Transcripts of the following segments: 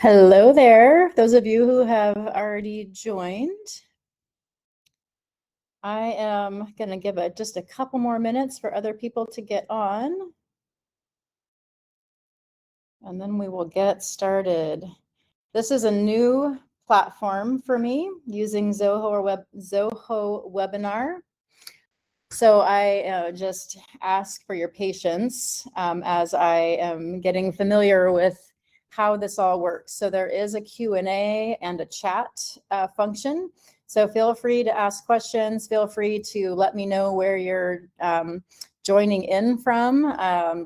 Hello there, those of you who have already joined. I am going to give just a couple more minutes for other people to get on, and then we will get started. This is a new platform for me using Zoho Webinar. So I just ask for your patience as I am getting familiar with how this all works. So there is a Q&A and a chat function. So feel free to ask questions. Feel free to let me know where you're joining in from.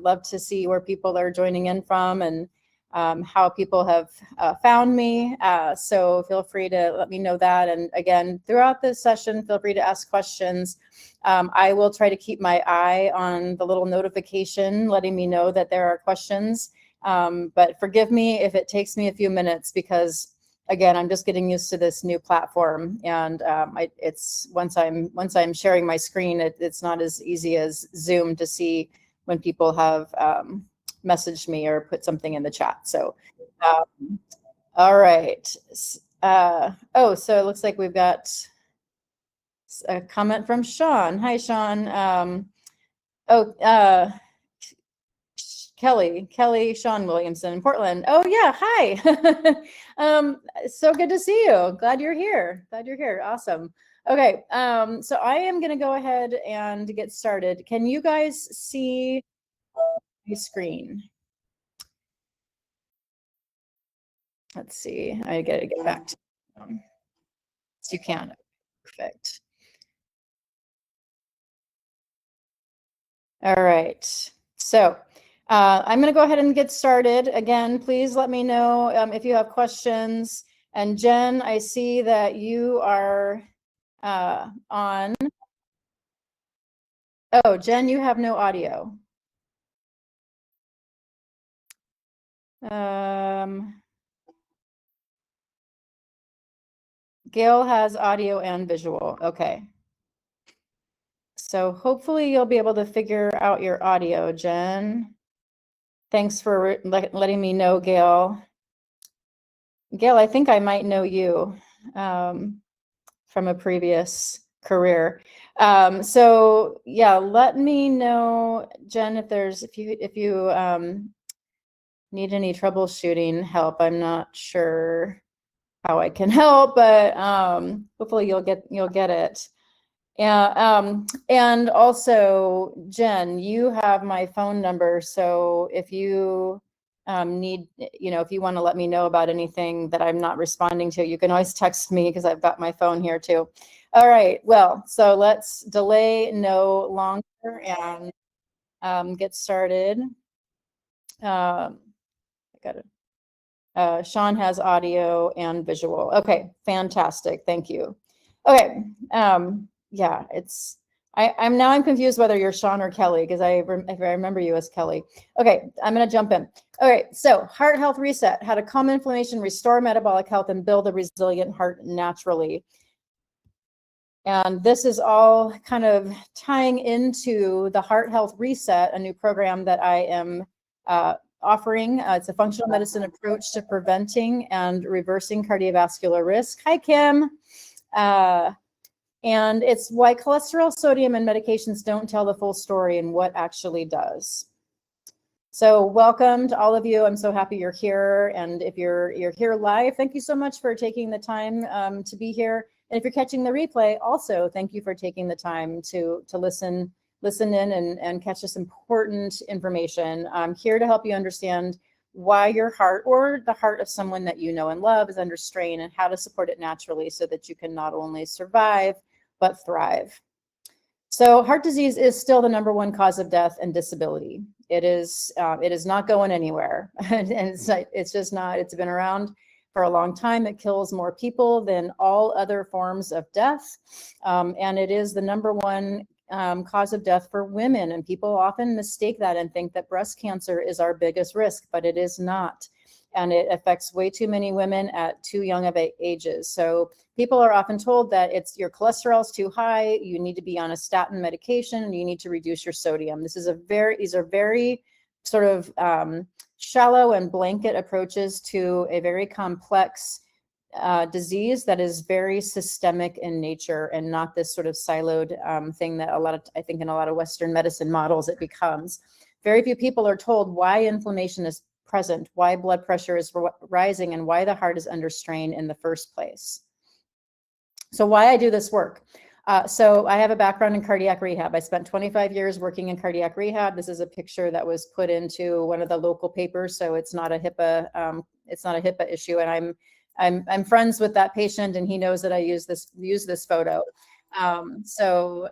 Love to see where people are joining in from and how people have found me. So feel free to let me know that. And again, throughout this session, feel free to ask questions. I will try to keep my eye on the little notification letting me know that there are questions. But forgive me if it takes me a few minutes because, again, I'm just getting used to this new platform. And it's once I'm sharing my screen, it's not as easy as Zoom to see when people have messaged me or put something in the chat. So, all right. Oh, so it looks like we've got a comment from Sean. Hi, Sean. Kelly, Sean Williamson in Portland. Oh yeah, hi. So good to see you. Glad you're here. Awesome. Okay, so I am going to go ahead and get started. Can you guys see my screen? Let's see. I got to get back to so you can. Perfect. All right. So I'm going to go ahead and get started. Again, please let me know if you have questions. And Jen, I see that you are on. Oh, Jen, you have no audio. Gail has audio and visual. Okay. So hopefully you'll be able to figure out your audio, Jen. Thanks for letting me know, Gail. Gail, I think I might know you from a previous career. So yeah, let me know, Jen, if you need any troubleshooting help. I'm not sure how I can help, but hopefully you'll get it. Yeah, and also, Jen, you have my phone number, so if you need, if you want to let me know about anything that I'm not responding to, you can always text me because I've got my phone here too. All right, well, so let's delay no longer and get started. I got it. Sean has audio and visual. Okay, fantastic. Thank you. Okay. Yeah, I'm confused whether you're Sean or Kelly because I remember you as Kelly. Okay, I'm going to jump in. All right, so heart health reset: how to calm inflammation, restore metabolic health, and build a resilient heart naturally. And this is all kind of tying into the Heart Health Reset, a new program that I am offering. It's a functional medicine approach to preventing and reversing cardiovascular risk. Hi, Kim. And it's why cholesterol, sodium, and medications don't tell the full story and what actually does. So welcome to all of you. I'm so happy you're here. And if you're here live, thank you so much for taking the time to be here. And if you're catching the replay, also thank you for taking the time to listen in and catch this important information. I'm here to help you understand why your heart or the heart of someone that you know and love is under strain and how to support it naturally so that you can not only survive, but thrive. So heart disease is still the #1 cause of death and disability. It is not going anywhere. And it's just not. It's been around for a long time. It kills more people than all other forms of death. And it is the #1 cause of death for women. And people often mistake that and think that breast cancer is our biggest risk, but it is not. And it affects way too many women at too young of ages. So people are often told that your cholesterol is too high, you need to be on a statin medication, and you need to reduce your sodium. These are very sort of shallow and blanket approaches to a very complex disease that is very systemic in nature and not this sort of siloed thing that I think in a lot of Western medicine models it becomes. Very few people are told why inflammation is present, why blood pressure is rising, and why the heart is under strain in the first place. So why I do this work. So I have a background in cardiac rehab. I spent 25 years working in cardiac rehab. This is a picture that was put into one of the local papers, so it's not a HIPAA issue. And I'm friends with that patient, and he knows that I use this photo. So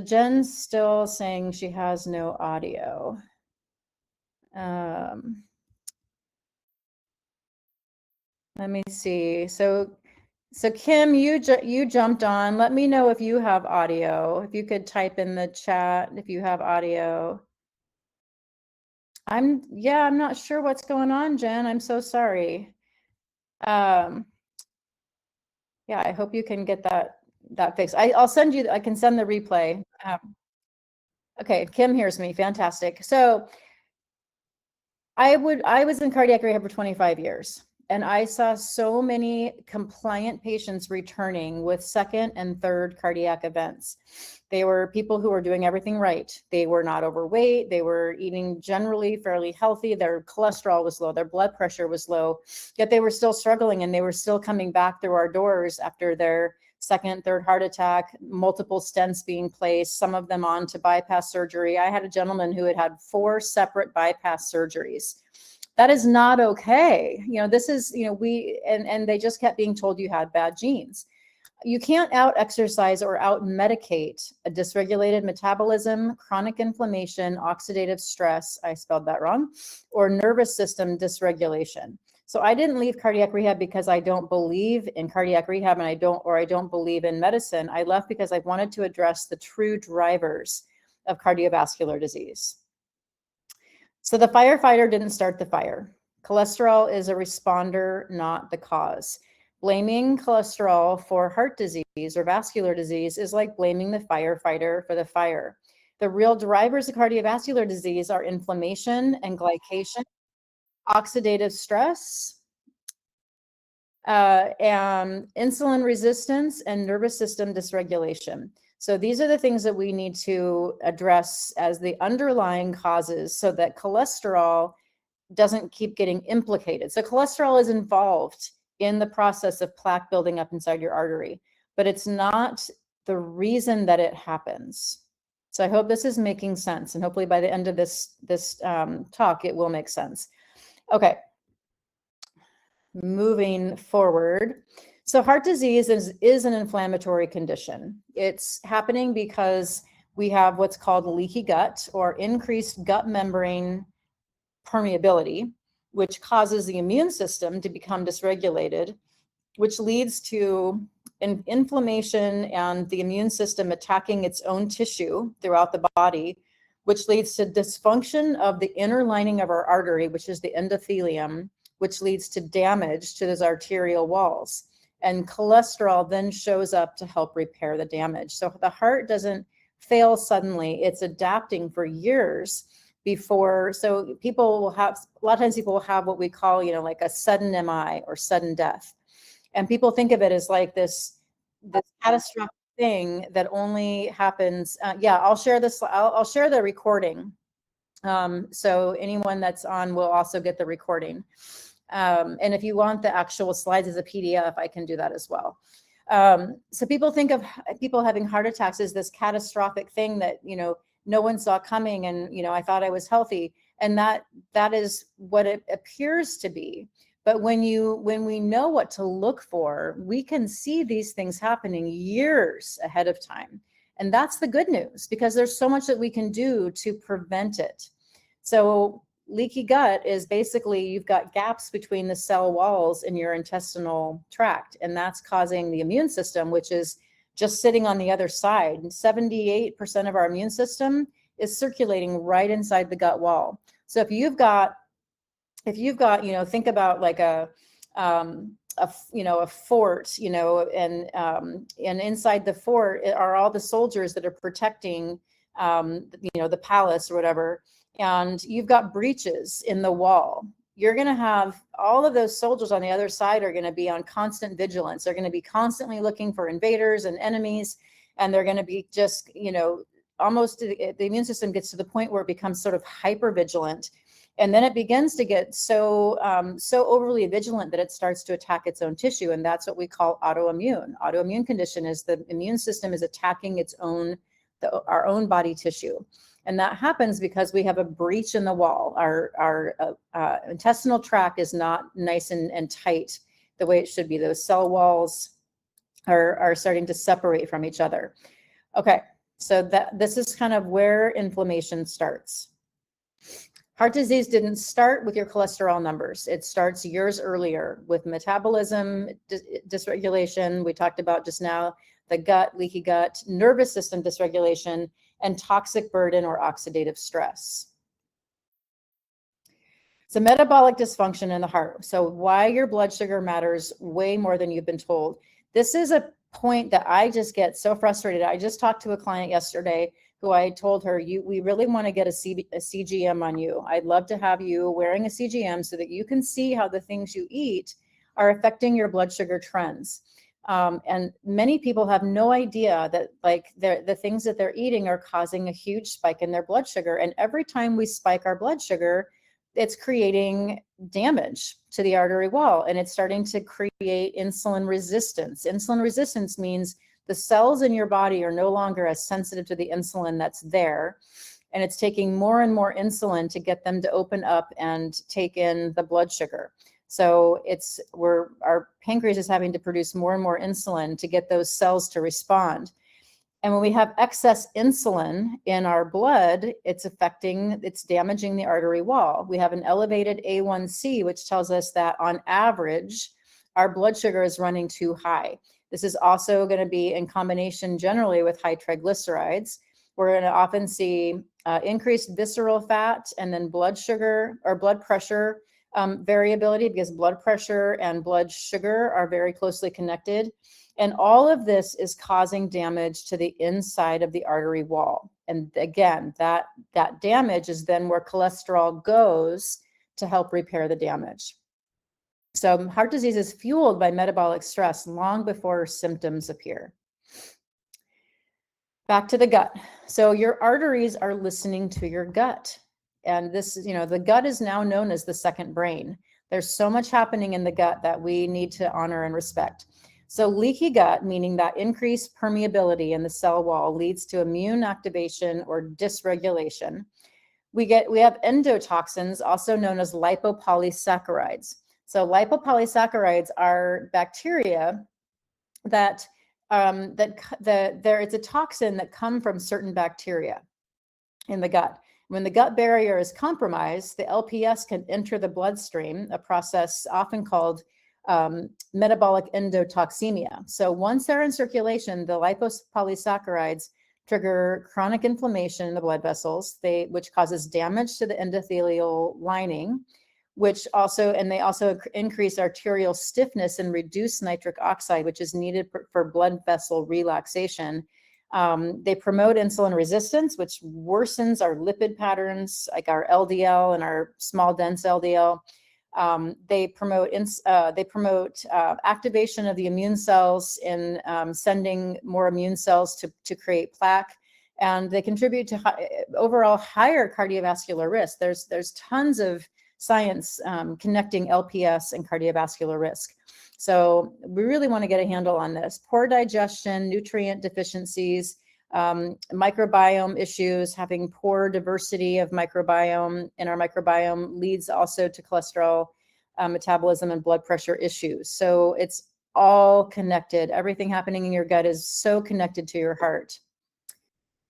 Jen's still saying she has no audio. Let me see. So Kim, you jumped on. Let me know if you have audio. If you could type in the chat if you have audio. I'm not sure what's going on, Jen. I'm so sorry. Yeah, I hope you can get that fixed. I'll send you. I can send the replay. Okay, Kim hears me. Fantastic. So I was in cardiac rehab for 25 years. And I saw so many compliant patients returning with second and third cardiac events. They were people who were doing everything right. They were not overweight. They were eating generally fairly healthy. Their cholesterol was low. Their blood pressure was low. Yet they were still struggling, and they were still coming back through our doors after their second, third heart attack, multiple stents being placed, some of them on to bypass surgery. I had a gentleman who had 4 separate bypass surgeries. That is not okay. This is, and they just kept being told you had bad genes. You can't out exercise or out medicate a dysregulated metabolism, chronic inflammation, oxidative stress, I spelled that wrong, or nervous system dysregulation. So I didn't leave cardiac rehab because I don't believe in cardiac rehab and I don't believe in medicine. I left because I wanted to address the true drivers of cardiovascular disease. So the firefighter didn't start the fire. Cholesterol is a responder, not the cause. Blaming cholesterol for heart disease or vascular disease is like blaming the firefighter for the fire. The real drivers of cardiovascular disease are inflammation and glycation, oxidative stress, and insulin resistance, and nervous system dysregulation. So these are the things that we need to address as the underlying causes so that cholesterol doesn't keep getting implicated. So cholesterol is involved in the process of plaque building up inside your artery, but it's not the reason that it happens. So I hope this is making sense, and hopefully by the end of this talk, it will make sense. Okay, moving forward. So heart disease is an inflammatory condition. It's happening because we have what's called leaky gut or increased gut membrane permeability, which causes the immune system to become dysregulated, which leads to inflammation and the immune system attacking its own tissue throughout the body, which leads to dysfunction of the inner lining of our artery, which is the endothelium, which leads to damage to those arterial walls. And cholesterol then shows up to help repair the damage. So the heart doesn't fail suddenly. It's adapting for years before. So people will have, a lot of times people will have what we call, like a sudden MI or sudden death. And people think of it as like this catastrophic thing that only happens. I'll share this. I'll share the recording. So anyone that's on will also get the recording. And if you want the actual slides as a PDF, I can do that as well. So people think of people having heart attacks as this catastrophic thing that, no one saw coming, and, I thought I was healthy. And that is what it appears to be. But when we know what to look for, we can see these things happening years ahead of time. And that's the good news, because there's so much that we can do to prevent it. So leaky gut is basically you've got gaps between the cell walls in your intestinal tract, and that's causing the immune system, which is just sitting on the other side. 78% of our immune system is circulating right inside the gut wall. So if you've got, think about like a fort, and inside the fort are all the soldiers that are protecting the palace or whatever, and you've got breaches in the wall, you're going to have all of those soldiers on the other side are going to be on constant vigilance. They're going to be constantly looking for invaders and enemies, and they're going to be just, almost the immune system gets to the point where it becomes sort of hyper vigilant. And then it begins to get so overly vigilant that it starts to attack its own tissue. And that's what we call autoimmune. Autoimmune condition is the immune system is attacking our own body tissue. And that happens because we have a breach in the wall. Our intestinal tract is not nice and tight the way it should be. Those cell walls are starting to separate from each other. Okay, so this is kind of where inflammation starts. Heart disease didn't start with your cholesterol numbers. It starts years earlier with metabolism dysregulation. We talked about just now the gut, leaky gut, nervous system dysregulation, and toxic burden or oxidative stress. So metabolic dysfunction in the heart. So why your blood sugar matters way more than you've been told. This is a point that I just get so frustrated. I just talked to a client yesterday who I told her, we really want to get a CGM on you. I'd love to have you wearing a CGM so that you can see how the things you eat are affecting your blood sugar trends. And many people have no idea that the things that they're eating are causing a huge spike in their blood sugar. And every time we spike our blood sugar, it's creating damage to the artery wall, and it's starting to create insulin resistance. Insulin resistance means the cells in your body are no longer as sensitive to the insulin that's there, and it's taking more and more insulin to get them to open up and take in the blood sugar. So our pancreas is having to produce more and more insulin to get those cells to respond. And when we have excess insulin in our blood, it's damaging the artery wall. We have an elevated A1C, which tells us that on average, our blood sugar is running too high. This is also going to be in combination generally with high triglycerides. We're going to often see increased visceral fat and then blood sugar or blood pressure variability, because blood pressure and blood sugar are very closely connected. And all of this is causing damage to the inside of the artery wall. And again, that damage is then where cholesterol goes to help repair the damage. So heart disease is fueled by metabolic stress long before symptoms appear. Back to the gut. So your arteries are listening to your gut. And this, the gut is now known as the second brain. There's so much happening in the gut that we need to honor and respect. So leaky gut, meaning that increased permeability in the cell wall, leads to immune activation or dysregulation. We have endotoxins, also known as lipopolysaccharides. So lipopolysaccharides are bacteria that it's a toxin that come from certain bacteria in the gut. When the gut barrier is compromised, the LPS can enter the bloodstream, a process often called metabolic endotoxemia. So once they're in circulation, the lipopolysaccharides trigger chronic inflammation in the blood vessels, which causes damage to the endothelial lining, they also increase arterial stiffness and reduce nitric oxide, which is needed for blood vessel relaxation. They promote insulin resistance, which worsens our lipid patterns, like our LDL and our small dense LDL. They promote activation of the immune cells in sending more immune cells to create plaque, and they contribute to overall higher cardiovascular risk. There's tons of science connecting LPS and cardiovascular risk. So we really want to get a handle on this. Poor digestion, nutrient deficiencies, microbiome issues, having poor diversity of microbiome in our microbiome leads also to cholesterol metabolism and blood pressure issues. So it's all connected. Everything happening in your gut is so connected to your heart.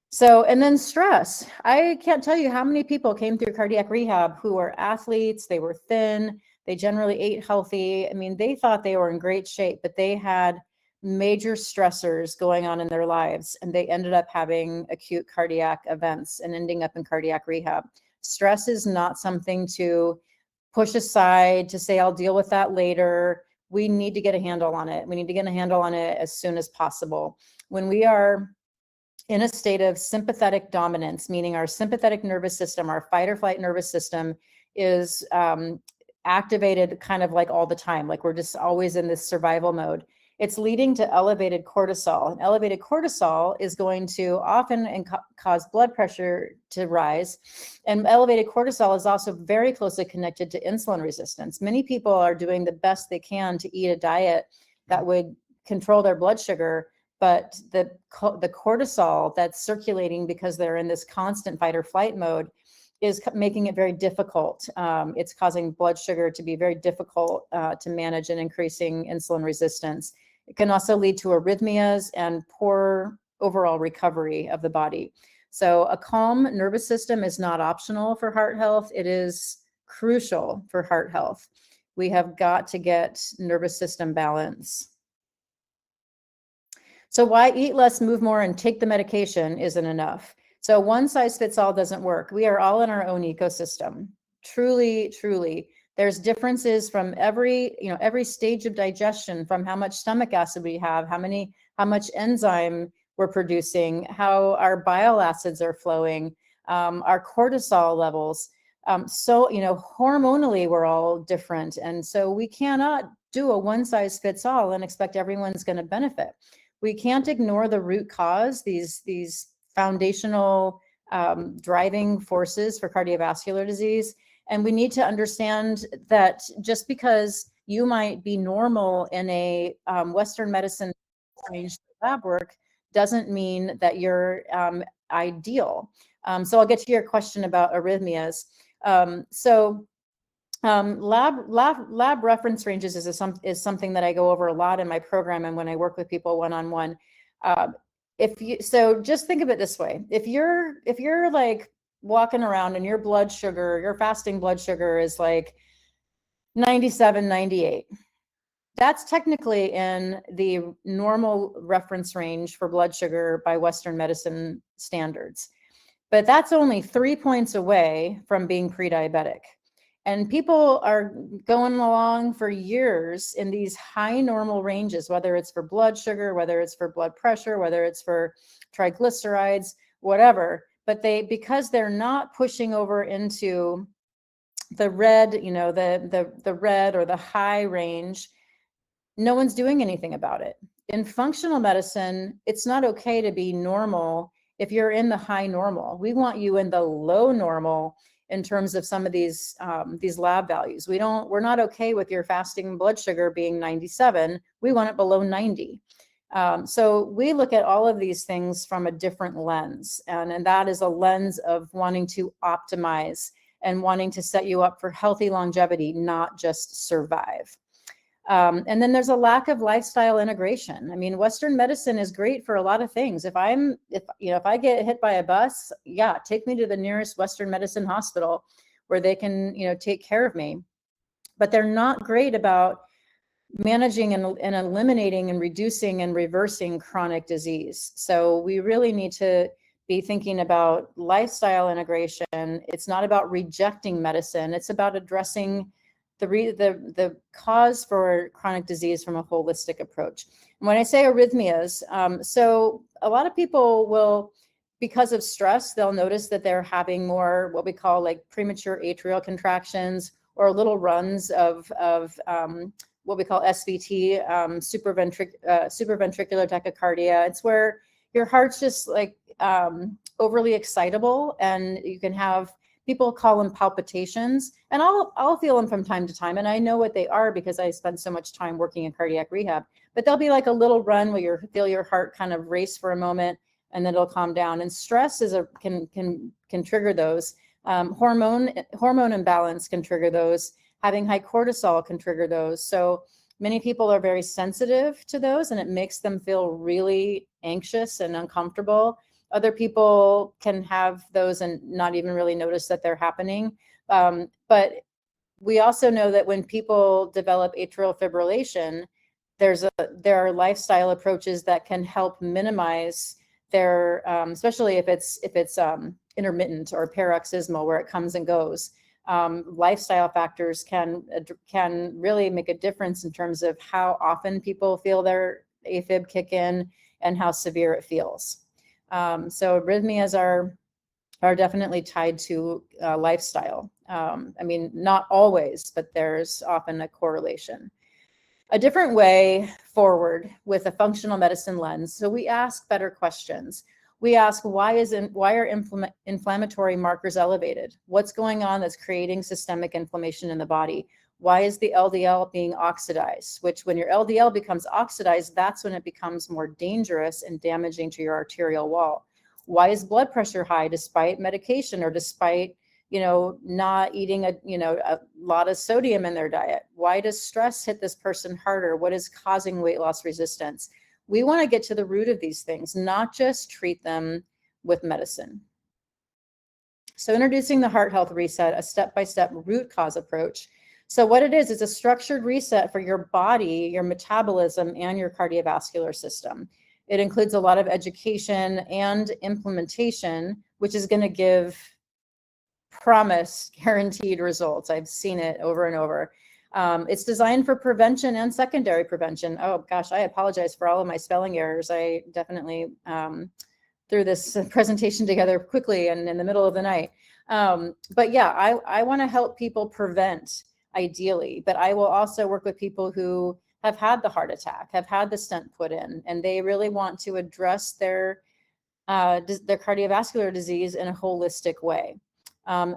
So, and then stress. I can't tell you how many people came through cardiac rehab who are athletes, they were thin, they generally ate healthy. I mean, they thought they were in great shape, but they had major stressors going on in their lives, and they ended up having acute cardiac events and ending up in cardiac rehab. Stress is not something to push aside, to say, I'll deal with that later. We need to get a handle on it. We need to get a handle on it as soon as possible. When we are in a state of sympathetic dominance, meaning our sympathetic nervous system, our fight or flight nervous system is activated kind of like all the time, like we're just always in this survival mode. It's leading to elevated cortisol. And elevated cortisol is going to often cause blood pressure to rise. And elevated cortisol is also very closely connected to insulin resistance. Many people are doing the best they can to eat a diet that would control their blood sugar, but the cortisol that's circulating because they're in this constant fight or flight mode is making it very difficult. It's causing blood sugar to be very difficult to manage and increasing insulin resistance. It can also lead to arrhythmias and poor overall recovery of the body. So a calm nervous system is not optional for heart health. It is crucial for heart health. We have got to get nervous system balance. So why eat less, move more, and take the medication isn't enough. So one size fits all doesn't work. We are all in our own ecosystem. Truly, truly. There's differences from every stage of digestion, from how much stomach acid we have, how much enzyme we're producing, how our bile acids are flowing, our cortisol levels. So, hormonally, we're all different. And so we cannot do a one size fits all and expect everyone's going to benefit. We can't ignore the root cause, these foundational driving forces for cardiovascular disease. And we need to understand that just because you might be normal in a Western medicine range lab work doesn't mean that you're ideal. So I'll get to your question about arrhythmias. Lab reference ranges is something that I go over a lot in my program and when I work with people one-on-one. So just think of it this way. If you're like walking around and your fasting blood sugar is like 97, 98, that's technically in the normal reference range for blood sugar by Western medicine standards. But that's only 3 points away from being pre-diabetic. And people are going along for years in these high normal ranges, whether it's for blood sugar, whether it's for blood pressure, whether it's for triglycerides, whatever. But because they're not pushing over into the red, the red or the high range, no one's doing anything about it. In functional medicine, it's not okay to be normal if you're in the high normal. We want you in the low normal in terms of some of these lab values. We're not okay with your fasting blood sugar being 97. We want it below 90. So we look at all of these things from a different lens, and that is a lens of wanting to optimize and wanting to set you up for healthy longevity, not just survive. And then there's a lack of lifestyle integration. I mean, Western medicine is great for a lot of things. If I get hit by a bus, yeah, take me to the nearest Western medicine hospital where they can, take care of me. But they're not great about managing and eliminating and reducing and reversing chronic disease. So we really need to be thinking about lifestyle integration. It's not about rejecting medicine. It's about addressing the cause for chronic disease from a holistic approach. And when I say arrhythmias, so a lot of people will, because of stress, they'll notice that they're having more what we call like premature atrial contractions or little runs of what we call SVT, supraventricular tachycardia. It's where your heart's just like overly excitable, and you can have, people call them palpitations, and I'll feel them from time to time, and I know what they are because I spend so much time working in cardiac rehab. But there'll be like a little run where you feel your heart kind of race for a moment, and then it'll calm down. And stress can trigger those. Hormone imbalance can trigger those. Having high cortisol can trigger those. So many people are very sensitive to those, and it makes them feel really anxious and uncomfortable. Other people can have those and not even really notice that they're happening. But we also know that when people develop atrial fibrillation, there are lifestyle approaches that can help minimize their, especially if it's intermittent or paroxysmal, where it comes and goes. Lifestyle factors can really make a difference in terms of how often people feel their AFib kick in and how severe it feels. So arrhythmias are definitely tied to lifestyle. I mean, not always, but there's often a correlation. A different way forward with a functional medicine lens. So we ask better questions. We ask, why are inflammatory markers elevated? What's going on that's creating systemic inflammation in the body? Why is the LDL being oxidized? Which, when your LDL becomes oxidized, that's when it becomes more dangerous and damaging to your arterial wall. Why is blood pressure high despite medication, or despite, not eating a lot of sodium in their diet? Why does stress hit this person harder? What is causing weight loss resistance? We want to get to the root of these things, not just treat them with medicine. So introducing the Heart Health Reset, a step-by-step root cause approach. So what it is a structured reset for your body, your metabolism, and your cardiovascular system. It includes a lot of education and implementation, which is going to give promised, guaranteed results. I've seen it over and over. It's designed for prevention and secondary prevention. Oh gosh, I apologize for all of my spelling errors. I definitely threw this presentation together quickly and in the middle of the night. But yeah, I want to help people prevent, ideally, but I will also work with people who have had the heart attack, have had the stent put in, and they really want to address their cardiovascular disease in a holistic way.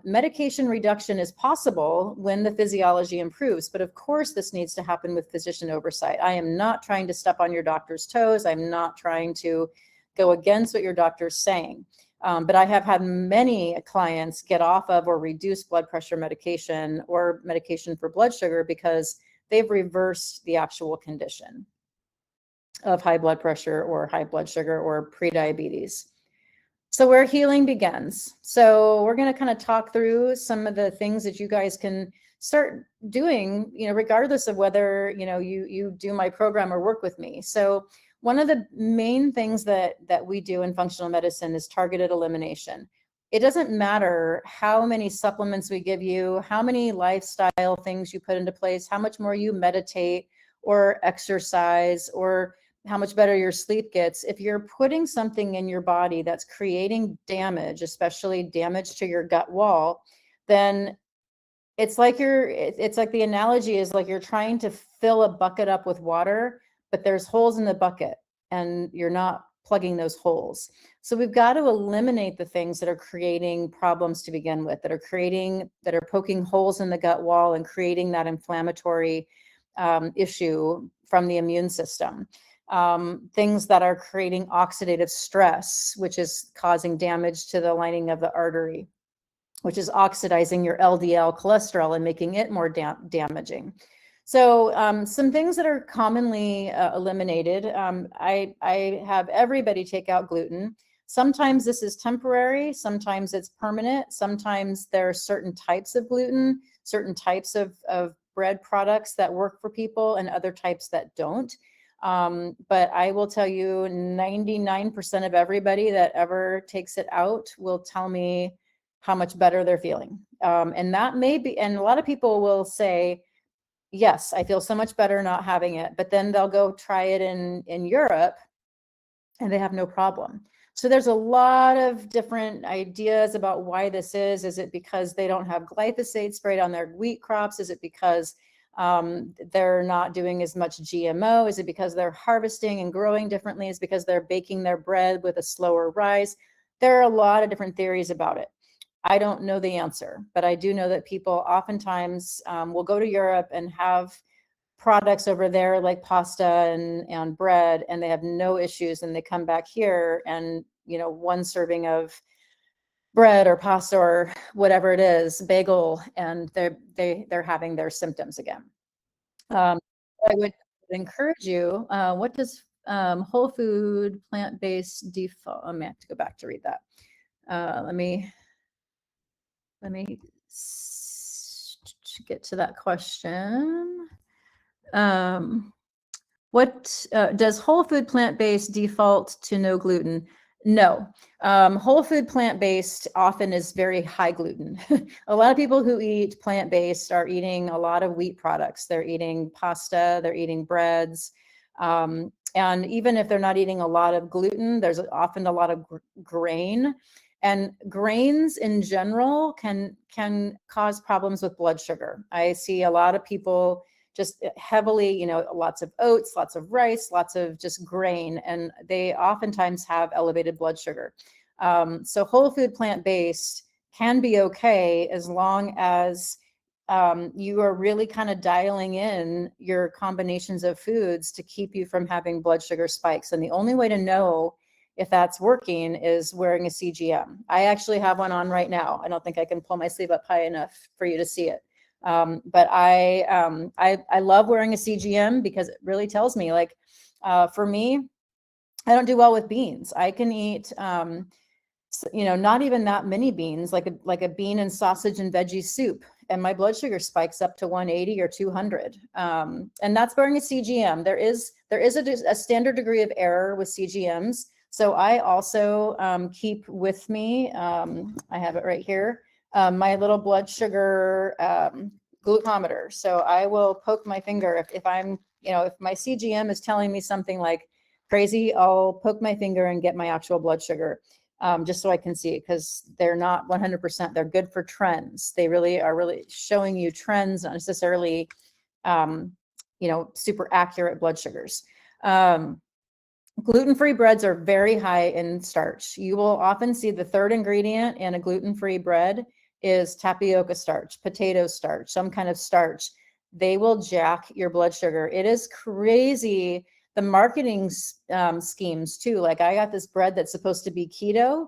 Medication reduction is possible when the physiology improves, but of course this needs to happen with physician oversight. I am not trying to step on your doctor's toes. I'm not trying to go against what your doctor's saying. But I have had many clients get off of or reduce blood pressure medication or medication for blood sugar because they've reversed the actual condition of high blood pressure or high blood sugar or prediabetes. So where healing begins. So we're going to kind of talk through some of the things that you guys can start doing, regardless of whether, you do my program or work with me. So one of the main things that we do in functional medicine is targeted elimination. It doesn't matter how many supplements we give you, how many lifestyle things you put into place, how much more you meditate or exercise, or how much better your sleep gets. If you're putting something in your body that's creating damage, especially damage to your gut wall, then it's like the analogy is like you're trying to fill a bucket up with water, but there's holes in the bucket and you're not plugging those holes. So we've got to eliminate the things that are creating problems to begin with, that are poking holes in the gut wall and creating that inflammatory issue from the immune system. Things that are creating oxidative stress, which is causing damage to the lining of the artery, which is oxidizing your LDL cholesterol and making it more damaging. So some things that are commonly eliminated, I have everybody take out gluten. Sometimes this is temporary, sometimes it's permanent, sometimes there are certain types of gluten, certain types of bread products that work for people and other types that don't. But I will tell you 99% of everybody that ever takes it out will tell me how much better they're feeling. And that may be, and a lot of people will say, yes, I feel so much better not having it, but then they'll go try it in Europe and they have no problem. So there's a lot of different ideas about why this is. Is it because they don't have glyphosate sprayed on their wheat crops? Is it because they're not doing as much GMO? Is it because they're harvesting and growing differently? Is it because they're baking their bread with a slower rise? There are a lot of different theories about it. I don't know the answer, but I do know that people oftentimes will go to Europe and have products over there like pasta and bread, and they have no issues, and they come back here and, one serving of bread or pasta or whatever it is, bagel, and they're having their symptoms again. I would encourage you, what does whole food, plant-based default? I may have to go back to read that. Let me get to that question. What does whole food plant-based default to no gluten? No. Whole food plant-based often is very high gluten. A lot of people who eat plant-based are eating a lot of wheat products. They're eating pasta, they're eating breads. And even if they're not eating a lot of gluten, there's often a lot of grain. And grains in general can cause problems with blood sugar. I see a lot of people just heavily, lots of oats, lots of rice, lots of just grain, and they oftentimes have elevated blood sugar. So whole food plant-based can be okay as long as you are really kind of dialing in your combinations of foods to keep you from having blood sugar spikes. And the only way to know if that's working is wearing a CGM. I actually have one on right now. I don't think I can pull my sleeve up high enough for you to see it. But I love wearing a CGM because it really tells me, like, for me, I don't do well with beans. I can eat, not even that many beans, like a bean and sausage and veggie soup, and my blood sugar spikes up to 180 or 200. And that's wearing a CGM. There is a standard degree of error with CGMs. So I also keep with me, I have it right here, my little blood sugar glucometer. So I will poke my finger if I'm, if my CGM is telling me something like crazy, I'll poke my finger and get my actual blood sugar. Just so I can see it, because they're not 100%. They're good for trends. They really are showing you trends, not necessarily, super accurate blood sugars. Gluten-free breads are very high in starch. You will often see the third ingredient in a gluten-free bread is tapioca starch, potato starch, some kind of starch. They will jack your blood sugar. It is crazy. The marketing schemes too. Like, I got this bread that's supposed to be keto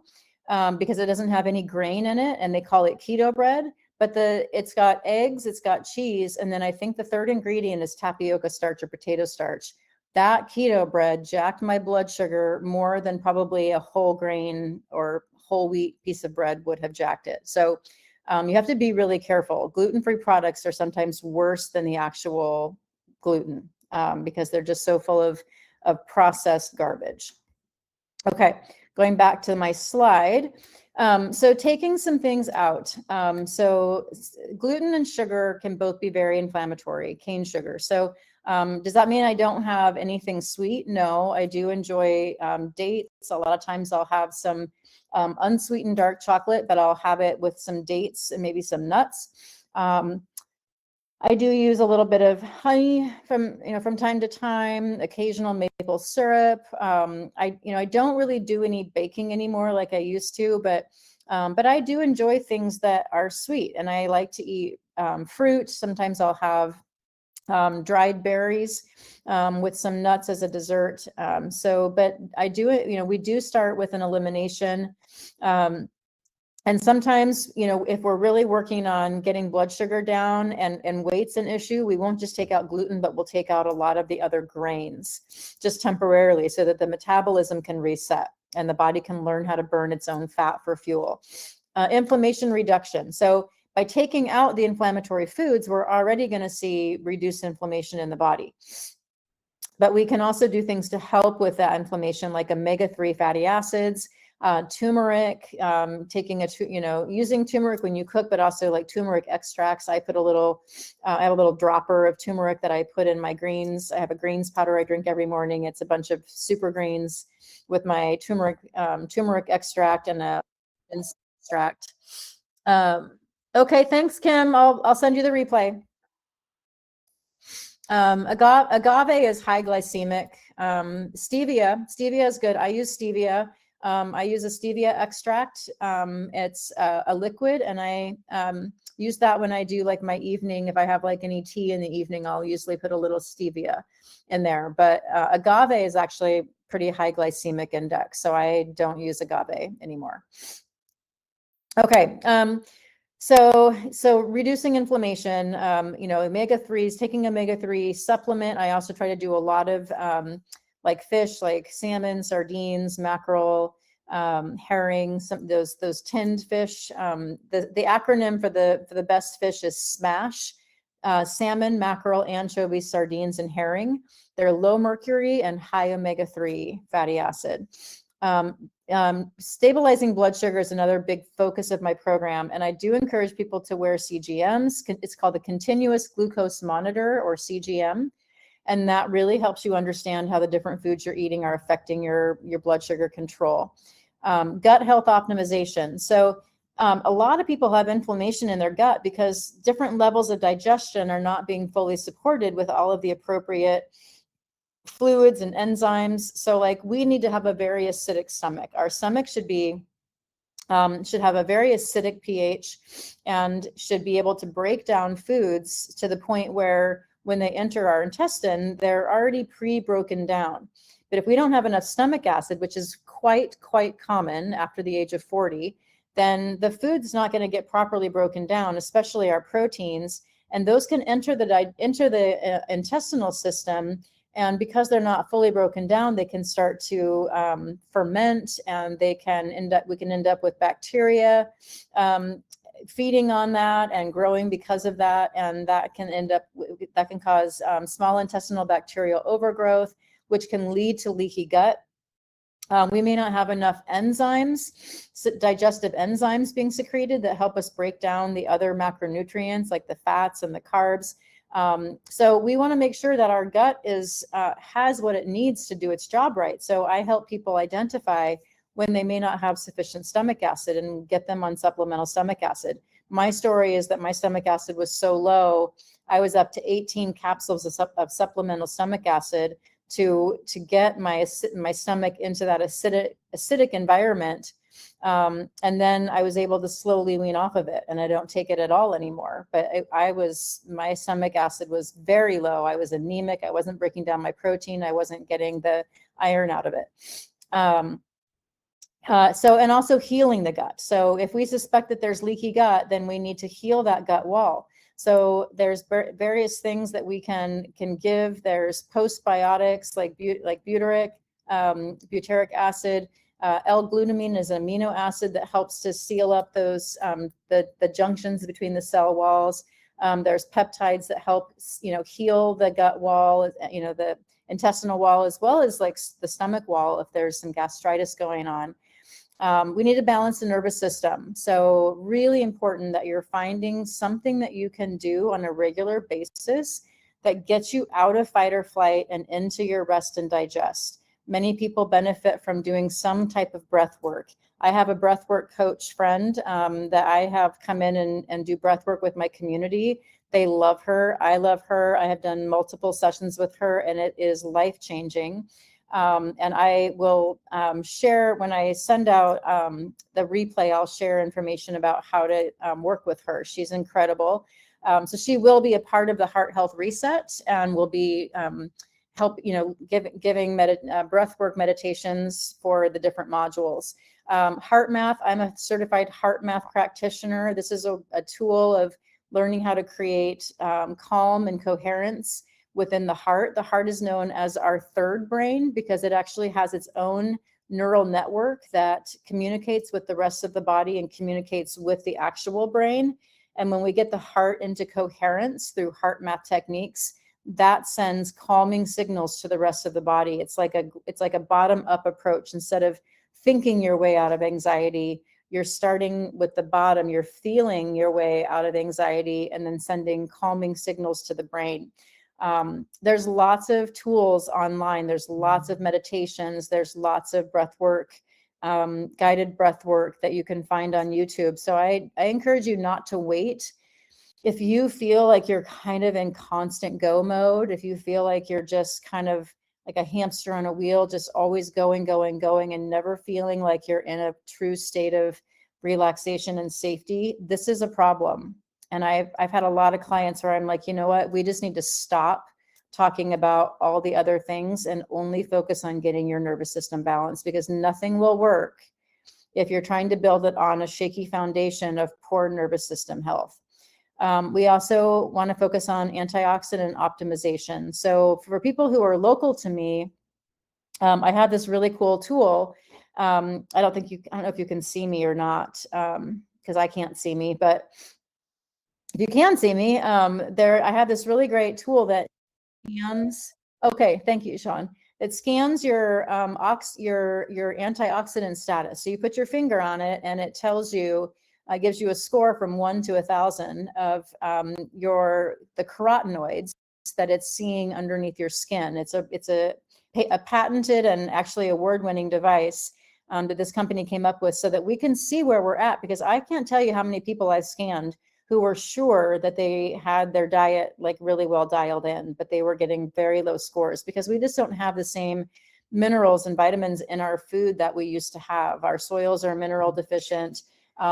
because it doesn't have any grain in it, and they call it keto bread. But it's got eggs, it's got cheese, and then I think the third ingredient is tapioca starch or potato starch. That keto bread jacked my blood sugar more than probably a whole grain or whole wheat piece of bread would have jacked it. So you have to be really careful. Gluten-free products are sometimes worse than the actual gluten because they're just so full of processed garbage. Okay, going back to my slide. So taking some things out. So gluten and sugar can both be very inflammatory, cane sugar. So does that mean I don't have anything sweet? No, I do enjoy dates. A lot of times I'll have some unsweetened dark chocolate, but I'll have it with some dates and maybe some nuts. I do use a little bit of honey from time to time, occasional maple syrup. I don't really do any baking anymore like I used to, but I do enjoy things that are sweet, and I like to eat fruit. Sometimes I'll have dried berries with some nuts as a dessert. But I do it, we do start with an elimination. And sometimes, if we're really working on getting blood sugar down and weight's an issue, we won't just take out gluten, but we'll take out a lot of the other grains just temporarily so that the metabolism can reset and the body can learn how to burn its own fat for fuel. Inflammation reduction. So by taking out the inflammatory foods, we're already going to see reduced inflammation in the body. But we can also do things to help with that inflammation, like omega-3 fatty acids, turmeric, using turmeric when you cook, but also like turmeric extracts. I put I have a little dropper of turmeric that I put in my greens. I have a greens powder I drink every morning. It's a bunch of super greens with my turmeric extract and a extract. Okay, thanks, Kim. I'll send you the replay. Agave is high glycemic. Stevia is good. I use stevia. I use a stevia extract. It's a liquid, and I use that when I do like my evening. If I have like any tea in the evening, I'll usually put a little stevia in there. But agave is actually pretty high glycemic index, so I don't use agave anymore. Okay. So reducing inflammation, omega-3s, taking omega-3 supplement. I also try to do a lot of like fish, like salmon, sardines, mackerel, herring, those tinned fish. The acronym for the best fish is SMASH: salmon, mackerel, anchovies, sardines, and herring. They're low mercury and high omega-3 fatty acid. Stabilizing blood sugar is another big focus of my program, and I do encourage people to wear CGMs. It's called the continuous glucose monitor, or CGM. And that really helps you understand how the different foods you're eating are affecting your blood sugar control. Gut health optimization. So a lot of people have inflammation in their gut because different levels of digestion are not being fully supported with all of the appropriate fluids and enzymes. So like we need to have a very acidic stomach. Our stomach should have a very acidic pH and should be able to break down foods to the point where when they enter our intestine, they're already pre-broken down. But if we don't have enough stomach acid, which is quite common after the age of 40, then the food's not going to get properly broken down, especially our proteins, and those can enter the intestinal system. And because they're not fully broken down, they can start to ferment, and we can end up with bacteria feeding on that and growing because of that. And that can cause small intestinal bacterial overgrowth, which can lead to leaky gut. We may not have enough enzymes, digestive enzymes being secreted that help us break down the other macronutrients like the fats and the carbs. So we want to make sure that our gut has what it needs to do its job right. So I help people identify when they may not have sufficient stomach acid and get them on supplemental stomach acid. My story is that my stomach acid was so low, I was up to 18 capsules of supplemental stomach acid to get my stomach into that acidic environment. And then I was able to slowly wean off of it, and I don't take it at all anymore. But my stomach acid was very low. I was anemic. I wasn't breaking down my protein. I wasn't getting the iron out of it. And also healing the gut. So if we suspect that there's leaky gut, then we need to heal that gut wall. So there's various things that we can give. There's postbiotics like butyric acid. L-glutamine is an amino acid that helps to seal up those the junctions between the cell walls. There's peptides that help heal the gut wall, the intestinal wall, as well as like the stomach wall if there's some gastritis going on. We need to balance the nervous system. So really important that you're finding something that you can do on a regular basis that gets you out of fight or flight and into your rest and digest. Many people benefit from doing some type of breath work. I have a breath work coach friend that I have come in and do breath work with my community. They love her. I love her. I have done multiple sessions with her, and it is life-changing. And I will share, when I send out the replay, I'll share information about how to work with her. She's incredible. So she will be a part of the Heart Health Reset, and will be giving breathwork meditations for the different modules. Heart Math, I'm a certified Heart Math practitioner. This is a tool of learning how to create calm and coherence within the heart. The heart is known as our third brain because it actually has its own neural network that communicates with the rest of the body and communicates with the actual brain. And when we get the heart into coherence through heart math techniques, that sends calming signals to the rest of the body. It's like a bottom-up approach. Instead of thinking your way out of anxiety, you're starting with the bottom, you're feeling your way out of anxiety, and then sending calming signals to the brain. There's lots of tools online. There's lots of meditations. There's lots of breath work, guided breath work that you can find on YouTube. So I encourage you not to wait. If you feel like you're kind of in constant go mode, if you feel like you're just kind of like a hamster on a wheel, just always going, and never feeling like you're in a true state of relaxation and safety, this is a problem. And I've had a lot of clients where I'm like, you know what, we just need to stop talking about all the other things and only focus on getting your nervous system balanced, because nothing will work if you're trying to build it on a shaky foundation of poor nervous system health. We also want to focus on antioxidant optimization. So for people who are local to me, I have this really cool tool. I don't know if you can see me or not, because I can't see me, but if you can see me, I have this really great tool that scans. Okay, thank you, Sean. It scans your antioxidant status. So you put your finger on it, and it tells you, gives you a score from 1 to 1,000 of the carotenoids. that it's seeing underneath your skin. It's a patented and actually award-winning device that this company came up with so that we can see where we're at, because I can't tell you how many people I've scanned who were sure that they had their diet like really well dialed in, but they were getting very low scores because we just don't have the same minerals and vitamins in our food that we used to have. Our soils are mineral deficient.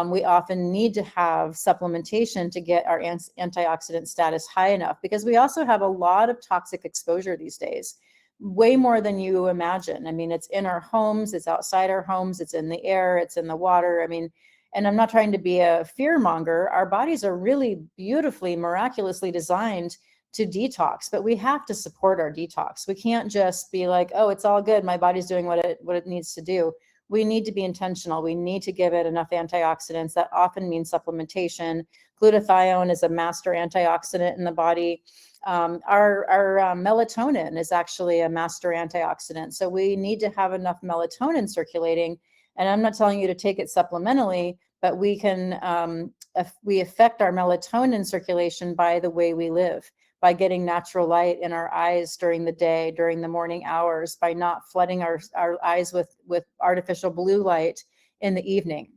We often need to have supplementation to get our antioxidant status high enough, because we also have a lot of toxic exposure these days, way more than you imagine. I mean, it's in our homes, it's outside our homes, it's in the air, it's in the water. I mean, and I'm not trying to be a fear monger. Our bodies are really beautifully, miraculously designed to detox, but we have to support our detox. We can't just be like, oh, it's all good, my body's doing what it needs to do. We need to be intentional. We need to give it enough antioxidants. That often means supplementation. Glutathione is a master antioxidant in the body. Our melatonin is actually a master antioxidant. So we need to have enough melatonin circulating. And I'm not telling you to take it supplementally, but we can, we affect our melatonin circulation by the way we live, by getting natural light in our eyes during the day, during the morning hours, by not flooding our eyes with artificial blue light in the evening.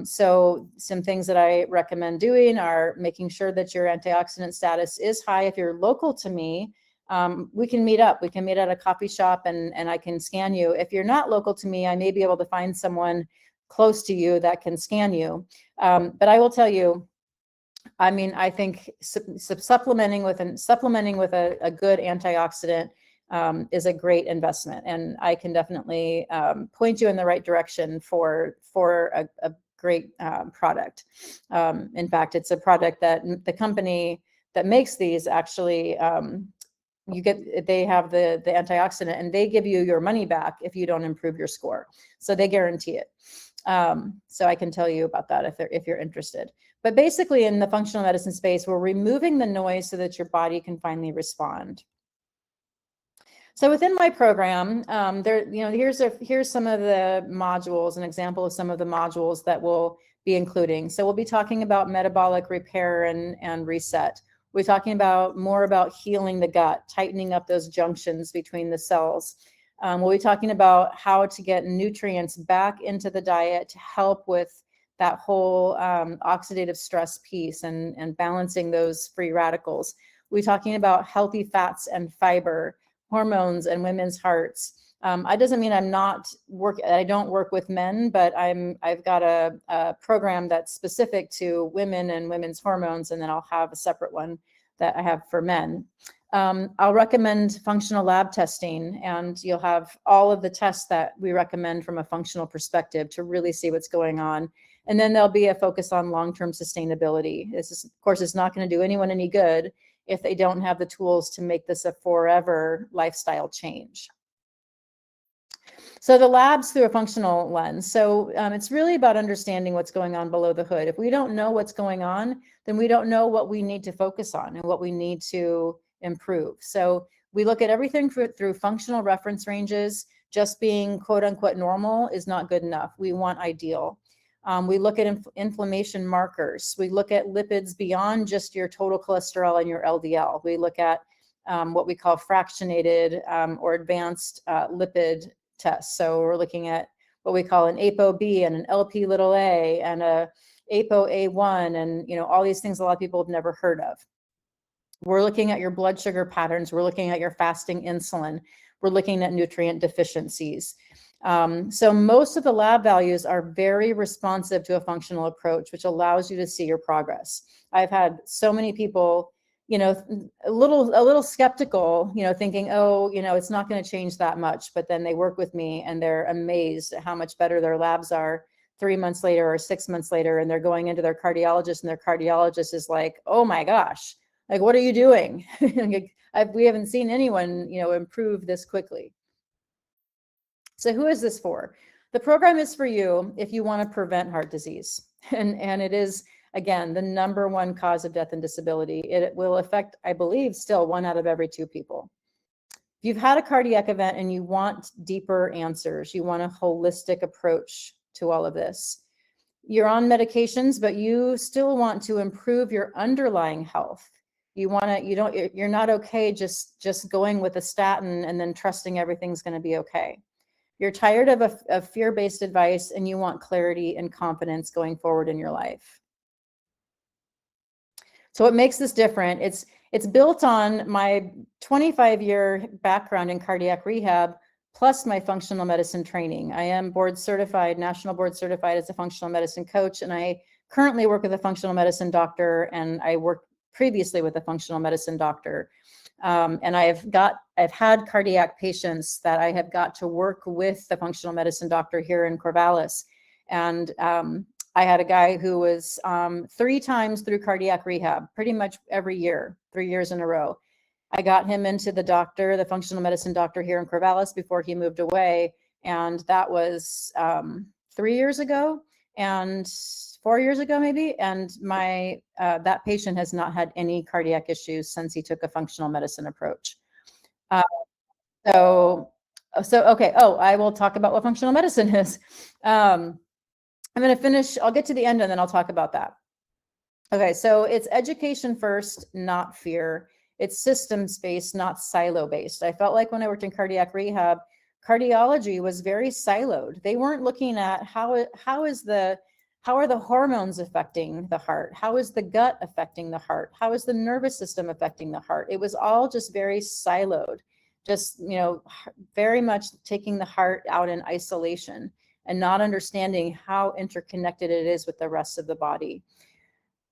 So some things that I recommend doing are making sure that your antioxidant status is high. If you're local to me, we can meet up. We can meet at a coffee shop and I can scan you. If you're not local to me, I may be able to find someone close to you that can scan you. But I will tell you, I mean, I think supplementing with a good antioxidant is a great investment, and I can definitely point you in the right direction for a great product. In fact, it's a product that the company that makes these actually they have the antioxidant, and they give you your money back if you don't improve your score. So they guarantee it. So I can tell you about that if you're interested. But basically, in the functional medicine space, we're removing the noise so that your body can finally respond. So within my program, here's some of the modules, an example of some of the modules that we'll be including. So we'll be talking about metabolic repair and reset. We're talking more about healing the gut, tightening up those junctions between the cells. We'll be talking about how to get nutrients back into the diet to help with that whole oxidative stress piece and balancing those free radicals. We're talking about healthy fats and fiber, hormones and women's hearts. It doesn't mean I don't work with men, but I've got a program that's specific to women and women's hormones, and then I'll have a separate one that I have for men. I'll recommend functional lab testing, and you'll have all of the tests that we recommend from a functional perspective to really see what's going on. And then there'll be a focus on long-term sustainability. This is, of course, it's not going to do anyone any good if they don't have the tools to make this a forever lifestyle change. So the labs through a functional lens. So it's really about understanding what's going on below the hood. If we don't know what's going on, then we don't know what we need to focus on and what we need to improve. So we look at everything through functional reference ranges. Just being quote unquote normal is not good enough. We want ideal. We look at inflammation markers. We look at lipids beyond just your total cholesterol and your LDL. We look at what we call fractionated or advanced lipid tests. So we're looking at what we call an ApoB and an LP(a) and a ApoA1 and all these things a lot of people have never heard of. We're looking at your blood sugar patterns. We're looking at your fasting insulin. We're looking at nutrient deficiencies. So most of the lab values are very responsive to a functional approach, which allows you to see your progress. I've had so many people, a little skeptical, thinking, oh, it's not going to change that much. But then they work with me and they're amazed at how much better their labs are 3 months later or 6 months later. And they're going into their cardiologist and their cardiologist is like, oh my gosh, like, what are you doing? We haven't seen anyone, improve this quickly. So who is this for? The program is for you if you want to prevent heart disease. And it is, again, the #1 cause of death and disability. It will affect, I believe, still 1 out of every 2 people. If you've had a cardiac event and you want deeper answers, you want a holistic approach to all of this. You're on medications, but you still want to improve your underlying health. you're not okay just going with a statin and then trusting everything's going to be okay. You're tired of fear-based advice, and you want clarity and confidence going forward in your life. So what makes this different? It's built on my 25-year background in cardiac rehab, plus my functional medicine training. I am board certified, national board certified as a functional medicine coach, and I currently work with a functional medicine doctor, and I worked previously with a functional medicine doctor. And I've had cardiac patients that I have got to work with the functional medicine doctor here in Corvallis. And I had a guy who was 3 times through cardiac rehab, pretty much every year, 3 years in a row. I got him into the functional medicine doctor here in Corvallis before he moved away. And that was 3 years ago and 4 years ago, maybe. And that patient has not had any cardiac issues since he took a functional medicine approach. Okay. Oh, I will talk about what functional medicine is. I'm going to finish. I'll get to the end and then I'll talk about that. Okay, so it's education first, not fear. It's systems-based, not silo-based. I felt like when I worked in cardiac rehab, cardiology was very siloed. They weren't looking at how are the hormones affecting the heart? How is the gut affecting the heart? How is the nervous system affecting the heart? It was all just very siloed, just, very much taking the heart out in isolation and not understanding how interconnected it is with the rest of the body.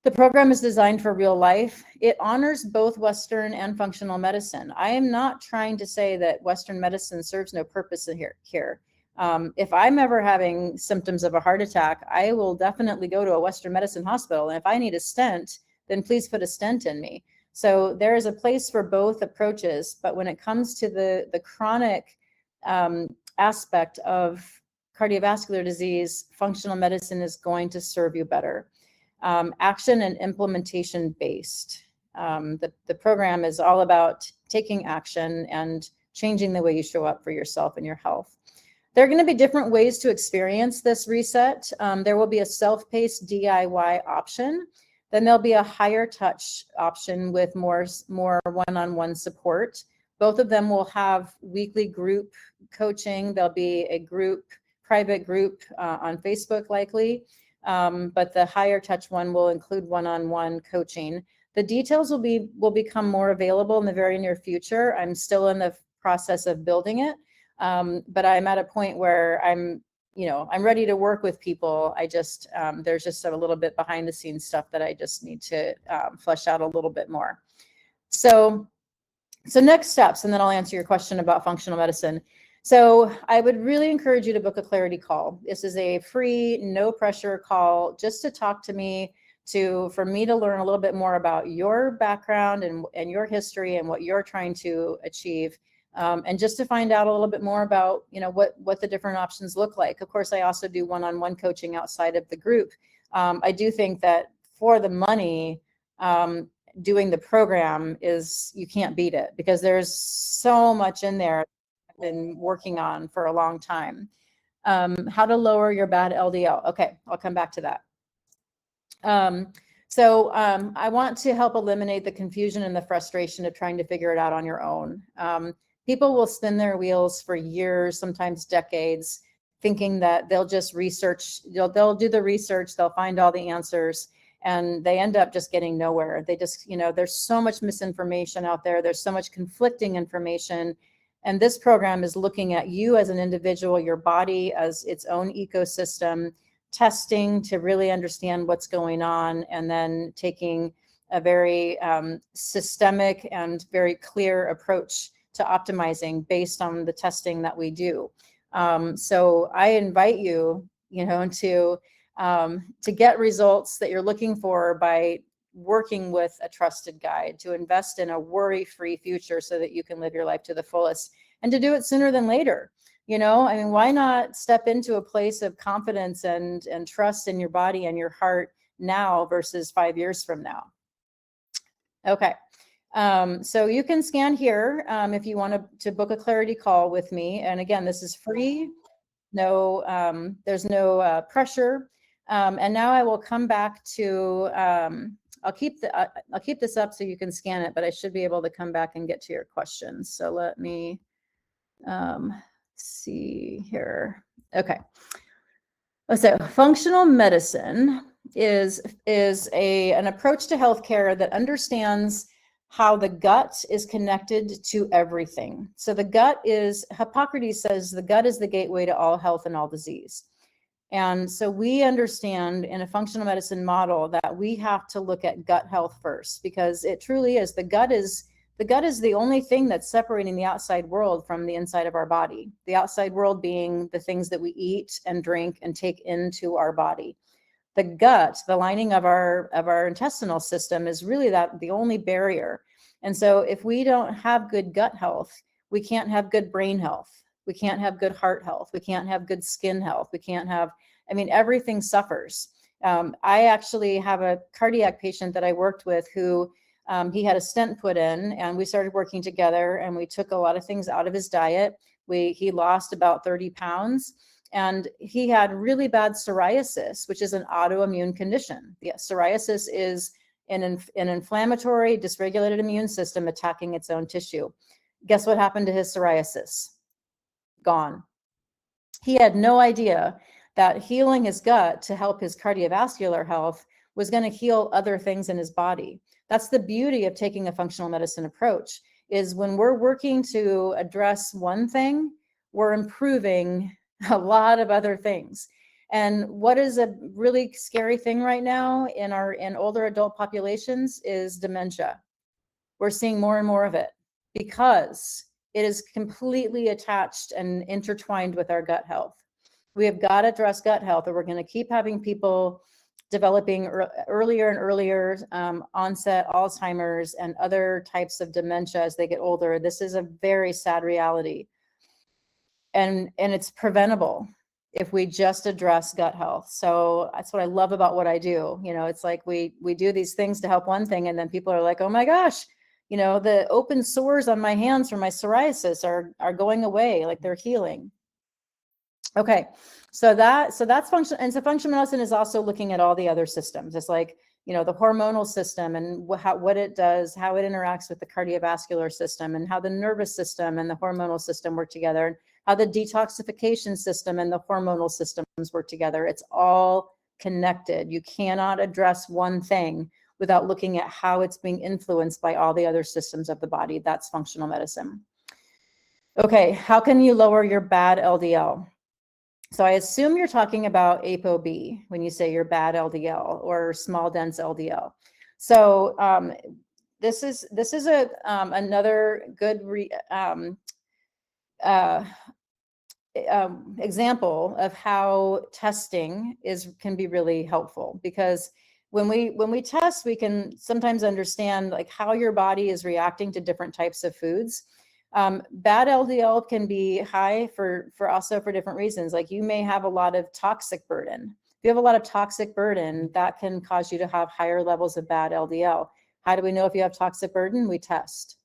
The program is designed for real life. It honors both Western and functional medicine. I am not trying to say that Western medicine serves no purpose here. If I'm ever having symptoms of a heart attack, I will definitely go to a Western medicine hospital. And if I need a stent, then please put a stent in me. So there is a place for both approaches. But when it comes to the chronic aspect of cardiovascular disease, functional medicine is going to serve you better. Action and implementation based. The program is all about taking action and changing the way you show up for yourself and your health. There are going to be different ways to experience this reset. There will be a self-paced DIY option. Then there'll be a higher touch option with more one-on-one support. Both of them will have weekly group coaching. There'll be a private group on Facebook likely, but the higher touch one will include one-on-one coaching. The details will become more available in the very near future. I'm still in the process of building it, but I'm at a point where I'm ready to work with people. There's just a little bit behind the scenes stuff that I just need to flesh out a little bit more. So next steps, and then I'll answer your question about functional medicine. So I would really encourage you to book a clarity call. This is a free, no pressure call just to talk to me, for me to learn a little bit more about your background and your history and what you're trying to achieve. And just to find out a little bit more about, what the different options look like. Of course, I also do one-on-one coaching outside of the group. I do think that for the money, doing the program you can't beat it because there's so much in there I've been working on for a long time. How to lower your bad LDL. Okay, I'll come back to that. I want to help eliminate the confusion and the frustration of trying to figure it out on your own. People will spin their wheels for years, sometimes decades, thinking that they'll just research, they'll do the research, they'll find all the answers, and they end up just getting nowhere. They just, there's so much misinformation out there. There's so much conflicting information. And this program is looking at you as an individual, your body as its own ecosystem, testing to really understand what's going on, and then taking a very systemic and very clear approach to optimizing based on the testing that we do. So I invite you, to get results that you're looking for by working with a trusted guide, to invest in a worry-free future so that you can live your life to the fullest, and to do it sooner than later. Why not step into a place of confidence and trust in your body and your heart now versus 5 years from now? Okay. So you can scan here if you want to book a clarity call with me. And again, this is free. There's no pressure. And now I will come back to, I'll keep this up so you can scan it, but I should be able to come back and get to your questions. So let me see here. Okay. So functional medicine is an approach to healthcare that understands how the gut is connected to everything. So the gut is, Hippocrates says, the gut is the gateway to all health and all disease. And so we understand in a functional medicine model that we have to look at gut health first, because it truly is, the gut is the only thing that's separating the outside world from the inside of our body. The outside world being the things that we eat and drink and take into our body. The gut, the lining of our intestinal system, is really the only barrier. And so if we don't have good gut health, we can't have good brain health. We can't have good heart health. We can't have good skin health. We can't have, I mean, everything suffers. I actually have a cardiac patient that I worked with who he had a stent put in, and we started working together, and we took a lot of things out of his diet. He lost about 30 pounds, and he had really bad psoriasis, which is an autoimmune condition. Yeah, psoriasis is an inflammatory, dysregulated immune system attacking its own tissue. Guess what happened to his psoriasis? Gone. He had no idea that healing his gut to help his cardiovascular health was going to heal other things in his body. That's the beauty of taking a functional medicine approach, is when we're working to address one thing, we're improving a lot of other things. And what is a really scary thing right now in older adult populations is dementia. We're seeing more and more of it because it is completely attached and intertwined with our gut health. We have got to address gut health, or we're going to keep having people developing earlier and earlier onset Alzheimer's and other types of dementia as they get older. This is a very sad reality. And it's preventable if we just address gut health. So that's what I love about what I do. You know, it's like we do these things to help one thing, and then people are like, oh my gosh, you know, the open sores on my hands from my psoriasis are going away, like they're healing. Okay, so that's functional. And so functional medicine is also looking at all the other systems. It's like, you know, the hormonal system and what it does, how it interacts with the cardiovascular system, and how the nervous system and the hormonal system work together, how the detoxification system and the hormonal systems work together. It's all connected. You cannot address one thing without looking at how it's being influenced by all the other systems of the body. That's functional medicine. Okay, how can you lower your bad LDL? So I assume you're talking about ApoB when you say your bad LDL or small dense LDL. So this is another good example of how testing can be really helpful, because when we test, we can sometimes understand like how your body is reacting to different types of foods. Bad LDL can be high for different reasons. Like you may have a lot of toxic burden. If you have a lot of toxic burden, that can cause you to have higher levels of bad LDL. How do we know if you have toxic burden? We test.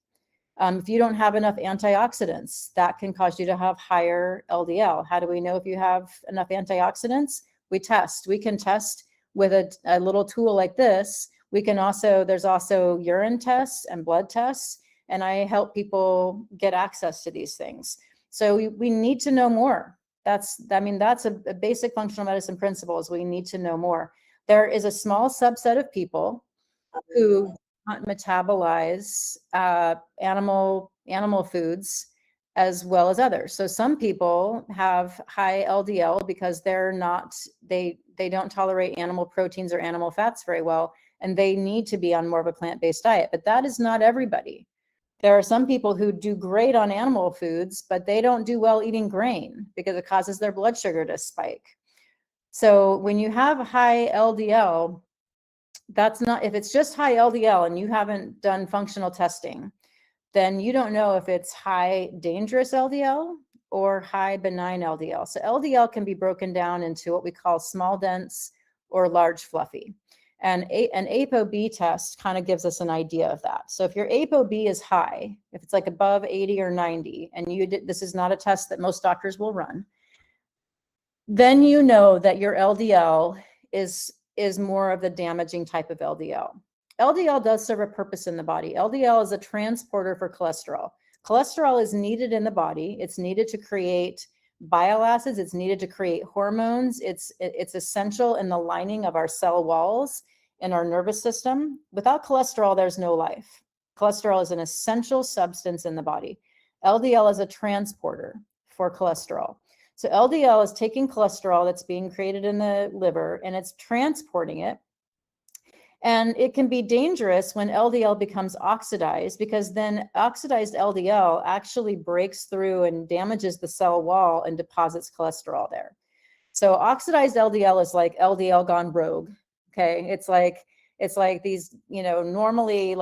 If you don't have enough antioxidants, that can cause you to have higher LDL. How do we know if you have enough antioxidants? We test. We can test with a little tool like this. There's also urine tests and blood tests, and I help people get access to these things. So we need to know more. That's a basic functional medicine principle, is we need to know more. There is a small subset of people who not metabolize animal foods as well as others. So some people have high LDL because they don't tolerate animal proteins or animal fats very well, and they need to be on more of a plant-based diet. But that is not everybody. There are some people who do great on animal foods, but they don't do well eating grain because it causes their blood sugar to spike. So when you have high LDL, if it's just high LDL and you haven't done functional testing, then you don't know if it's high dangerous LDL or high benign LDL. So LDL can be broken down into what we call small dense or large fluffy. And an ApoB test kind of gives us an idea of that. So if your ApoB is high, if it's like above 80 or 90, and this is not a test that most doctors will run, then you know that your LDL is more of the damaging type of LDL. LDL does serve a purpose in the body. LDL is a transporter for cholesterol. Cholesterol is needed in the body. It's needed to create bile acids. It's needed to create hormones. It's essential in the lining of our cell walls and our nervous system. Without cholesterol, there's no life. Cholesterol is an essential substance in the body. LDL is a transporter for cholesterol. So LDL is taking cholesterol that's being created in the liver and it's transporting it. And it can be dangerous when LDL becomes oxidized, because then oxidized LDL actually breaks through and damages the cell wall and deposits cholesterol there. So oxidized LDL is like LDL gone rogue. Okay. It's like these, normally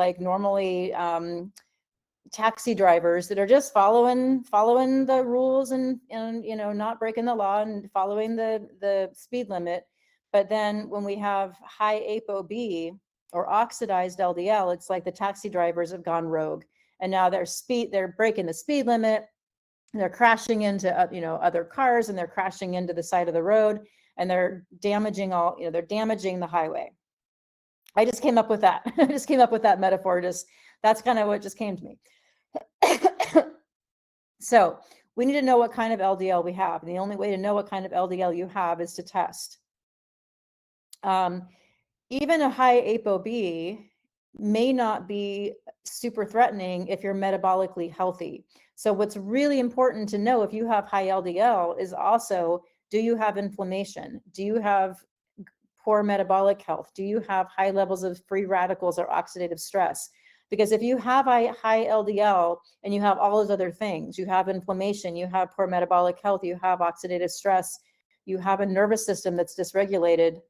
taxi drivers that are just following the rules and not breaking the law and following the speed limit. But then when we have high ApoB or oxidized LDL, it's like the taxi drivers have gone rogue, and now they're breaking the speed limit. They're crashing into other cars, and they're crashing into the side of the road, and they're damaging they're damaging the highway. I just came up with that. I just came up with that metaphor. That's kind of what just came to me. So we need to know what kind of LDL we have. And the only way to know what kind of LDL you have is to test. Even a high ApoB may not be super threatening if you're metabolically healthy. So what's really important to know if you have high LDL is also, do you have inflammation? Do you have poor metabolic health? Do you have high levels of free radicals or oxidative stress? Because if you have high LDL and you have all those other things, you have inflammation, you have poor metabolic health, you have oxidative stress, you have a nervous system that's dysregulated,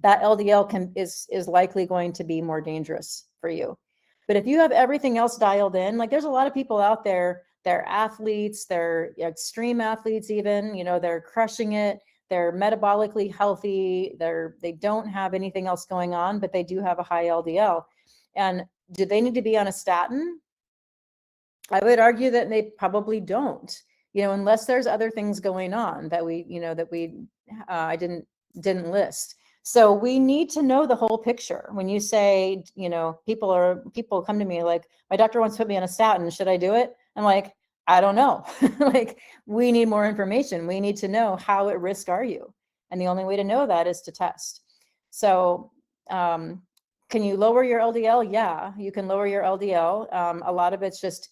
that LDL is likely going to be more dangerous for you. But if you have everything else dialed in, like there's a lot of people out there, they're athletes, they're extreme athletes even, they're crushing it, they're metabolically healthy, they don't have anything else going on, but they do have a high LDL. And do they need to be on a statin? I would argue that they probably don't, unless there's other things going on that I didn't list. So we need to know the whole picture. When you say, people come to me like, my doctor wants to put me on a statin, should I do it? I'm like, I don't know. Like, we need more information. We need to know how at risk are you? And the only way to know that is to test. So, can you lower your LDL? Yeah, you can lower your LDL. A lot of it's just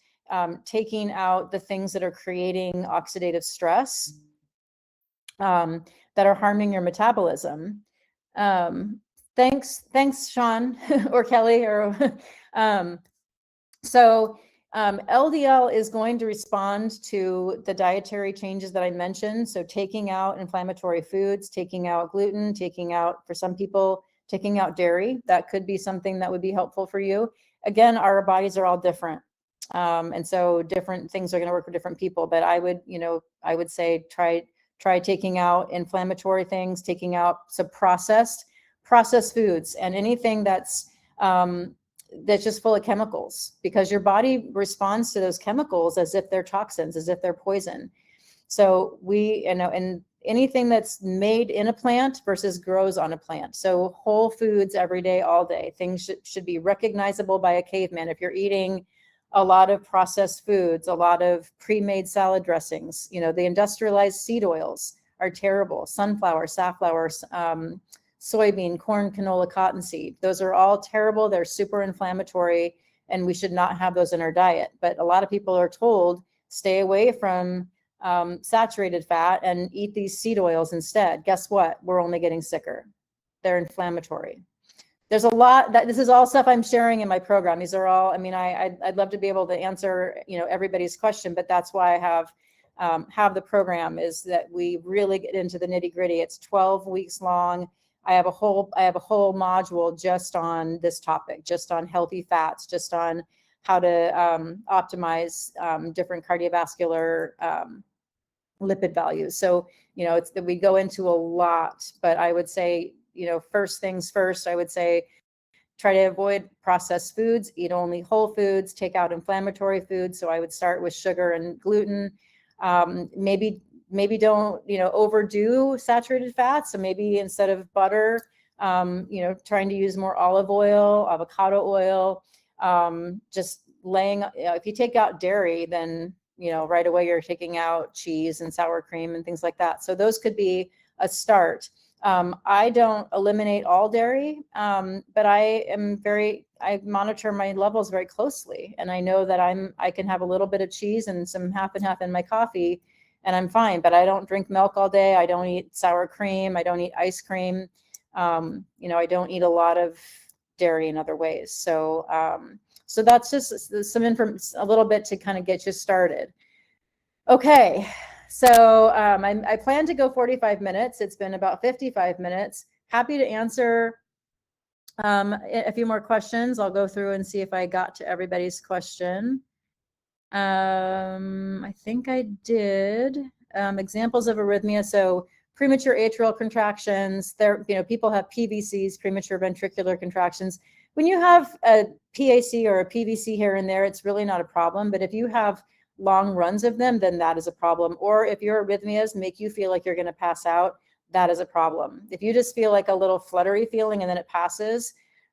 taking out the things that are creating oxidative stress that are harming your metabolism. Thanks, Sean or Kelly. So LDL is going to respond to the dietary changes that I mentioned. So taking out inflammatory foods, taking out gluten, for some people, taking out dairy, that could be something that would be helpful for you. Again, our bodies are all different. And so different things are going to work for different people, but I would say try taking out inflammatory things, taking out some processed foods and anything that's just full of chemicals, because your body responds to those chemicals as if they're toxins, as if they're poison. So and anything that's made in a plant versus grows on a plant. So whole foods every day, all day. Things should be recognizable by a caveman. If you're eating a lot of processed foods, a lot of pre-made salad dressings, the industrialized seed oils are terrible. Sunflower, safflower, soybean, corn, canola, cottonseed. Those are all terrible. They're super inflammatory, and we should not have those in our diet. But a lot of people are told, stay away from saturated fat and eat these seed oils instead. Guess what? We're only getting sicker. They're inflammatory. There's a lot this is all stuff I'm sharing in my program. These are all, I'd love to be able to answer, everybody's question, but that's why I have the program, is that we really get into the nitty gritty. It's 12 weeks long. I have a whole module just on this topic, just on healthy fats, just on how to optimize different cardiovascular lipid values. So, it's that we go into a lot, but I would say, first things first, I would say, try to avoid processed foods, eat only whole foods, take out inflammatory foods. So I would start with sugar and gluten. Maybe maybe don't, overdo saturated fats. So maybe instead of butter, trying to use more olive oil, avocado oil, just laying, if you take out dairy, then, right away you're taking out cheese and sour cream and things like that. So those could be a start. I don't eliminate all dairy, but I monitor my levels very closely. And I know that I can have a little bit of cheese and some half and half in my coffee and I'm fine, but I don't drink milk all day. I don't eat sour cream. I don't eat ice cream. I don't eat a lot of dairy in other ways. So, so that's just some information, a little bit to kind of get you started. Okay. So I plan to go 45 minutes. It's been about 55 minutes. Happy to answer a few more questions. I'll go through and see if I got to everybody's question. I think I did. Examples of arrhythmia. So premature atrial contractions. People have PVCs, premature ventricular contractions. When you have a PAC or a PVC here and there, it's really not a problem. But if you have long runs of them, then that is a problem. Or if your arrhythmias make you feel like you're going to pass out, that is a problem. If you just feel like a little fluttery feeling and then it passes,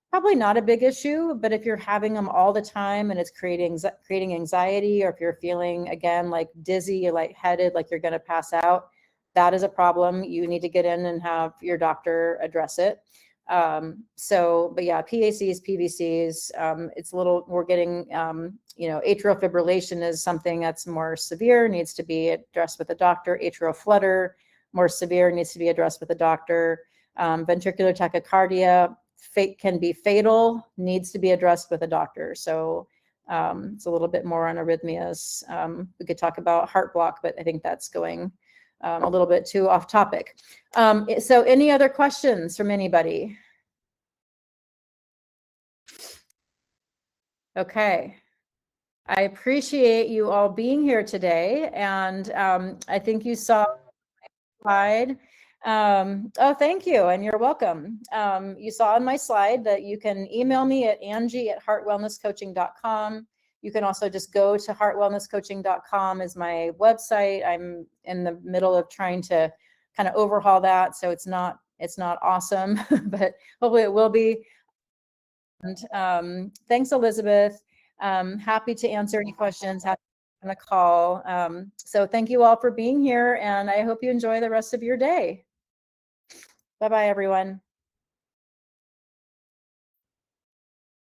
probably not a big issue. But if you're having them all the time and it's creating anxiety, or if you're feeling, again, like dizzy, lightheaded, like you're going to pass out, that is a problem. You need to get in and have your doctor address it. But yeah, PACs, PVCs, it's a little, we're getting, atrial fibrillation is something that's more severe, needs to be addressed with a doctor. Atrial flutter, more severe, needs to be addressed with a doctor. Ventricular tachycardia can be fatal, needs to be addressed with a doctor. So it's a little bit more on arrhythmias. We could talk about heart block, but I think that's going a little bit too off topic. So any other questions from anybody? Okay. I appreciate you all being here today. And I think you saw my slide. Oh, thank you. And you're welcome. You saw on my slide that you can email me at Angie@heartwellnesscoaching.com. You can also just go to heartwellnesscoaching.com is my website. I'm in the middle of trying to kind of overhaul that. So it's not awesome, but hopefully it will be. And thanks, Elizabeth. Happy to answer any questions, happy on the call. So thank you all for being here, and I hope you enjoy the rest of your day. Bye-bye, everyone.